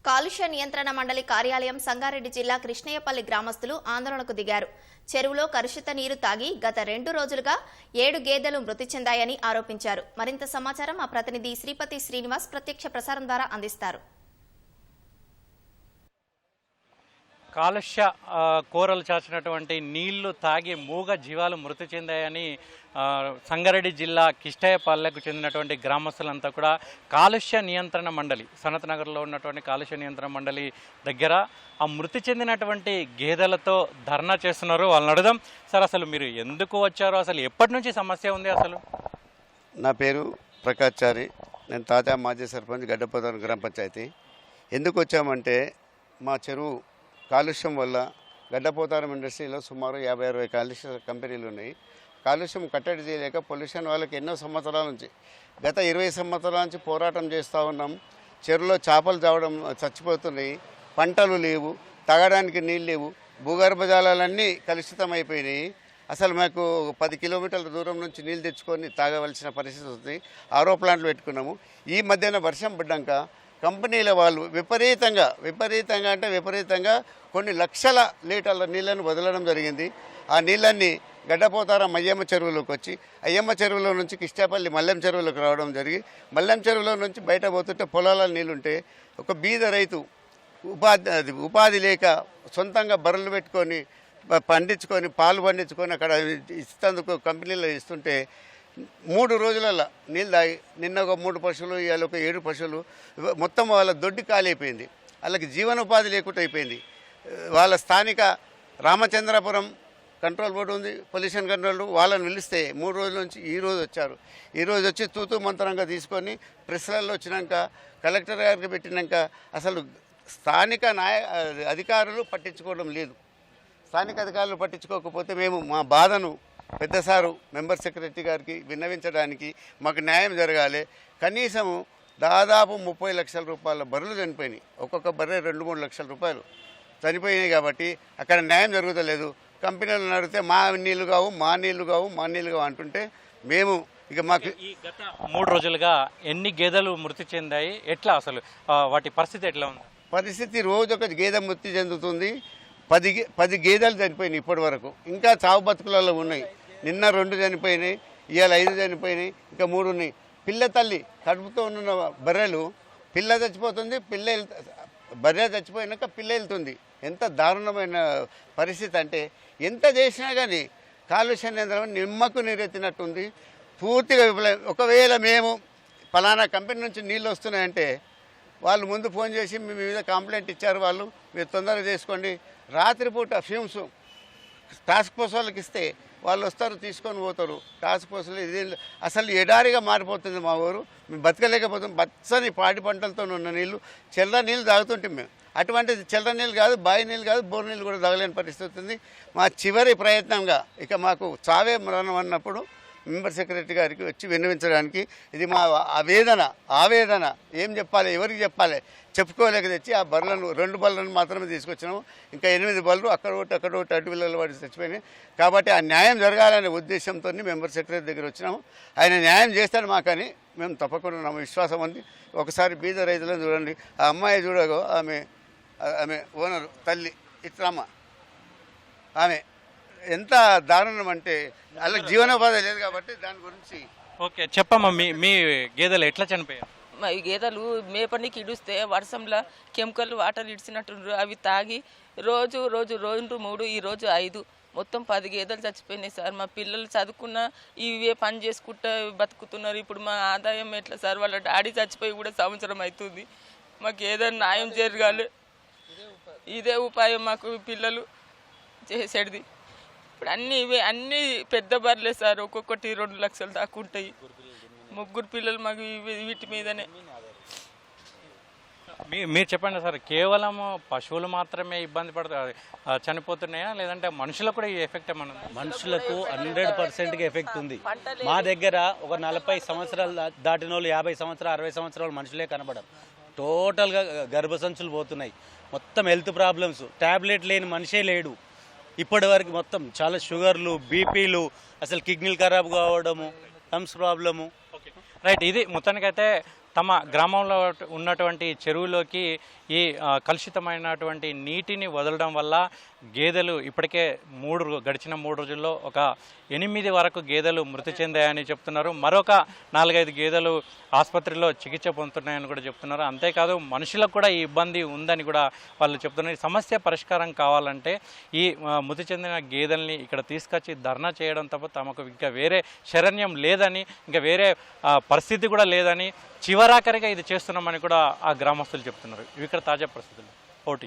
కాలుష్య నియంత్రణ మండలి కార్యాలయం సంగారెడ్డి జిల్లా కృష్ణయ్యపల్లి గ్రామస్తులు ఆందోళనకు దిగారు. చెరువులో కలుషిత నీరు తాగి గత 2 రోజులుగా 7 గేదెలు మృతి చెందాయని ఆరోపించారు. మరింత సమాచారం మా ప్రతినిధి శ్రీపతి శ్రీనివాస్ ప్రత్యక్ష ప్రసారం ద్వారా అందిస్తారు. కాలుష్య కూరలు చాచినటువంటి నీళ్లు తాగి మూగ జీవాలు మృతి చెందాయని సంగారెడ్డి జిల్లా కిష్టయ్యపల్లెకు చెందినటువంటి గ్రామస్తులంతా కూడా కాలుష్య నియంత్రణ మండలి సనత్ నగర్లో ఉన్నటువంటి కాలుష్య నియంత్రణ మండలి దగ్గర ఆ మృతి చెందినటువంటి గేదెలతో ధర్నా చేస్తున్నారు. వాళ్ళని అడుగుదాం. సార్, అసలు మీరు ఎందుకు వచ్చారో, అసలు ఎప్పటి నుంచి సమస్య ఉంది? అసలు నా పేరు ప్రకాష్ చారి, నేను తాజా మాజీ సర్పంచ్ గడ్డపోతాను గ్రామ పంచాయతీ. ఎందుకు వచ్చామంటే మా చెరువు కాలుష్యం వల్ల గడ్డపోతారం ఇండస్ట్రీలో సుమారు 50-60 కాలుష్య కంపెనీలు ఉన్నాయి. కాలుష్యం కట్టడి చేయలేక పొల్యూషన్ వాళ్ళకి ఎన్నో సంవత్సరాల నుంచి, గత 20 సంవత్సరాల నుంచి పోరాటం చేస్తూ ఉన్నాం. చెరువులో చేపలు చచ్చిపోతున్నాయి, పంటలు లేవు, తాగడానికి నీళ్ళు లేవు, భూగర్భ జలాలన్నీ కలుషితం అయిపోయినాయి. అసలు మాకు 10 కిలోమీటర్ల దూరం నుంచి నీళ్ళు తెచ్చుకొని తాగవలసిన పరిస్థితి వస్తుంది. ఆరో ప్లాంట్లు పెట్టుకున్నాము. ఈ మధ్యన వర్షం పడ్డాక కంపెనీల వాళ్ళు విపరీతంగా కొన్ని లక్షల లీటర్ల నీళ్లను వదలడం జరిగింది. ఆ నీళ్ళన్నీ గడ్డపోతారం అయ్యమ్మ చెరువులోకి వచ్చి, అయ్యమ్మ చెరువులో నుంచి కిష్టపల్లి మల్లెం చెరువులోకి రావడం జరిగి, మల్లెం చెరువులో నుంచి బయట పోతుంటే పొలాల నీళ్ళుంటే ఒక బీద రైతు ఉపాధి లేక సొంతంగా బర్రెలు పెట్టుకొని పండించుకొని పాలు పండించుకొని అక్కడ ఇస్తందుకు కంపెనీలో ఇస్తుంటే 3 రోజులలో నీళ్ళు తాగి, నిన్న ఒక 3 పశువులు, ఇవాళ ఒక 7 పశువులు, మొత్తం వాళ్ళ దొడ్డి ఖాళీ అయిపోయింది. వాళ్ళకి జీవనోపాధి లేకుండా అయిపోయింది. వాళ్ళ స్థానిక రామచంద్రపురం కంట్రోల్ బోర్డు ఉంది, పొల్యూషన్ కంట్రోల్, వాళ్ళని పిలిస్తే 3 రోజుల నుంచి ఈరోజు వచ్చారు. ఈరోజు వచ్చి తూతూ మంత్రంగా తీసుకొని ప్రెస్లలో వచ్చినాక కలెక్టర్ గారికి పెట్టినాక అసలు స్థానిక అధికారులు పట్టించుకోవడం లేదు. స్థానిక అధికారులు పట్టించుకోకపోతే మేము మా బాధను పెద్ద సారు మెంబర్ సెక్రటరీ గారికి విన్నవించడానికి మాకు న్యాయం జరగాలి. కనీసము దాదాపు 30 లక్షల రూపాయల బర్రెలు చనిపోయినాయి. ఒక్కొక్క బర్రె 2-3 లక్షల రూపాయలు చనిపోయినాయి. కాబట్టి అక్కడ న్యాయం జరుగుతలేదు. కంపెనీలు నడితే మా నీళ్లు కావు అంటుంటే మేము ఇక మాకు ఈ గత 3 రోజులుగా ఎన్ని గేదెలు మృతి చెందాయి? ఎట్లా అసలు వాటి పరిస్థితి ఎట్లా ఉంది? పరిస్థితి రోజు ఒక గేదె మృతి చెందుతుంది. 10 గేదెలు చనిపోయినాయి ఇప్పటి వరకు. ఇంకా చావు బతుకులలో ఉన్నాయి. నిన్న 2 చనిపోయినాయి, ఇవాళ 5 చనిపోయినాయి, ఇంకా 3 ఉన్నాయి. పిల్ల తల్లి కడుపుతో ఉన్న బర్రెలు, పిల్ల చచ్చిపోతుంది, బర్రె చచ్చిపోయినాక పిల్ల వెళ్తుంది. ఎంత దారుణమైన పరిస్థితి అంటే, ఎంత చేసినా కానీ కాలుష్య నియంత్రణ నిమ్మకు నీరెత్తినట్టుంది. పూర్తిగా విఫలం. ఒకవేళ మేము ఫలానా కంపెనీ నుంచి నీళ్ళు వస్తున్నాయంటే వాళ్ళు ముందు ఫోన్ చేసి మీ మీద కంప్లైంట్ ఇచ్చారు, వాళ్ళు మీరు తొందరగా చేసుకోండి. రాత్రిపూట ఫ్యూమ్స్ టాస్క్ ఫోర్స్ వాళ్ళకి ఇస్తే వాళ్ళు వస్తారు, తీసుకొని పోతారు. టాస్క్ ఫోర్స్లో ఇది అసలు ఎడారిగా మారిపోతుంది మా ఊరు. మేము బతకలేకపోతాం. పచ్చని పాడి పంటలతో ఉన్న నీళ్ళు, చల్ల నీళ్ళు తాగుతుంటాం మేము. అటువంటిది చల్ల నీళ్ళు కాదు, బావి నీళ్ళు కాదు, బోర్ నీళ్ళు కూడా తాగలేని పరిస్థితి ఉంది. మా చివరి ప్రయత్నంగా ఇక మాకు చావే మరణం అన్నప్పుడు మెంబర్ సెక్రటరీ గారికి వచ్చి విన్నవించడానికి, ఇది మా ఆవేదన ఏం చెప్పాలి, ఎవరికి చెప్పాలి చెప్పుకోలేక తెచ్చి ఆ బర్రెలను 2 బర్రెలను మాత్రమే తీసుకొచ్చినాము. ఇంకా 8 బర్రెలు అక్కడ ఒకటి అడ్డుపిల్లలు వాడి చచ్చిపోయినాయి. కాబట్టి ఆ న్యాయం జరగాలనే ఉద్దేశంతో మెంబర్ సెక్రటరీ దగ్గర వచ్చినాము. ఆయన న్యాయం చేస్తాడు మాకని మేము తప్పకుండా ఉన్నాము, విశ్వాసం ఉంది. ఒకసారి బీద రైతులను చూడండి. ఆ అమ్మాయి చూడగో, ఆమె ఓనరు తల్లి ఇట్లమ్మ, ఆమె ఎంత దారుణం అంటే అలా జీవనోపాధి లేదు. కాబట్టి దాని గురించి ఓకే చెప్పమ్మా, మీ గేదెలు ఎట్లా చనిపోయాయి? మా ఈ గేదెలు మేపనికి ఇడిస్తే వర్షంలో కెమికల్ వాటర్ ఇడిచినట్టు అవి తాగి రోజు 3, ఈ రోజు 5, మొత్తం 10 గేదెలు చచ్చిపోయినాయి సార్. మా పిల్లలు చదువుకున్న ఇవే పని చేసుకుంటా బతుకుతున్నారు. ఇప్పుడు మా ఆదాయం ఎట్లా సార్? వాళ్ళ డాడీ చచ్చిపోయి కూడా సంవత్సరం అవుతుంది. మాకు ఏదైనా న్యాయం జరగాలి. ఇదే ఉపాయం మాకు పిల్లలు చేసేది. ఇప్పుడు అన్నీ పెద్ద బర్రెలే సార్. ఒక్కొక్కటి 2 లక్షలు దాకా ఉంటాయి. 3 పిల్లలు మాకు వీటి మీదనే. మీరు చెప్పండి సార్, కేవలం పశువులు మాత్రమే ఇబ్బంది చనిపోతున్నాయా, లేదంటే మనుషులకు కూడా ఈ ఎఫెక్ట్ ఏమన్నా? మనుషులకు 100%గా ఎఫెక్ట్ ఉంది. మా దగ్గర ఒక 40 సంవత్సరాలు దాటిన వాళ్ళు, 50 సంవత్సరాలు 60 సంవత్సరాలు మనుషులే కనబడరు. టోటల్గా గర్భసంచులు పోతున్నాయి. మొత్తం హెల్త్ ప్రాబ్లమ్స్, ట్యాబ్లెట్ లేని మనిషే లేడు ఇప్పటి వరకు. మొత్తం చాలా షుగర్లు, బీపీలు, అసలు కిడ్నీలు ఖరాబ్ కావడము, థమ్స్ ప్రాబ్లము. రైట్, ఇది మొత్తానికైతే తమ గ్రామంలో ఉన్నటువంటి చెరువులోకి ఈ కలుషితమైనటువంటి నీటిని వదలడం వల్ల గేదెలు ఇప్పటికే గడిచిన 3 రోజుల్లో ఒక 8 వరకు గేదెలు మృతి చెందాయని చెప్తున్నారు. మరొక 4-5 గేదెలు ఆసుపత్రిలో చికిత్స పొందుతున్నాయని కూడా చెప్తున్నారు. అంతేకాదు మనుషులకు కూడా ఈ ఇబ్బంది ఉందని కూడా వాళ్ళు చెప్తున్నారు. ఈ సమస్య పరిష్కారం కావాలంటే ఈ మృతి చెందిన గేదెల్ని ఇక్కడ తీసుకొచ్చి ధర్నా చేయడం తప్ప తమకు ఇంకా వేరే శరణ్యం లేదని, ఇంకా వేరే పరిస్థితి కూడా లేదని, చివరాఖరిగా ఇది చేస్తున్నామని కూడా ఆ గ్రామస్తులు చెప్తున్నారు. ఇవి ఇక్కడ తాజా పరిస్థితులు. ఓటు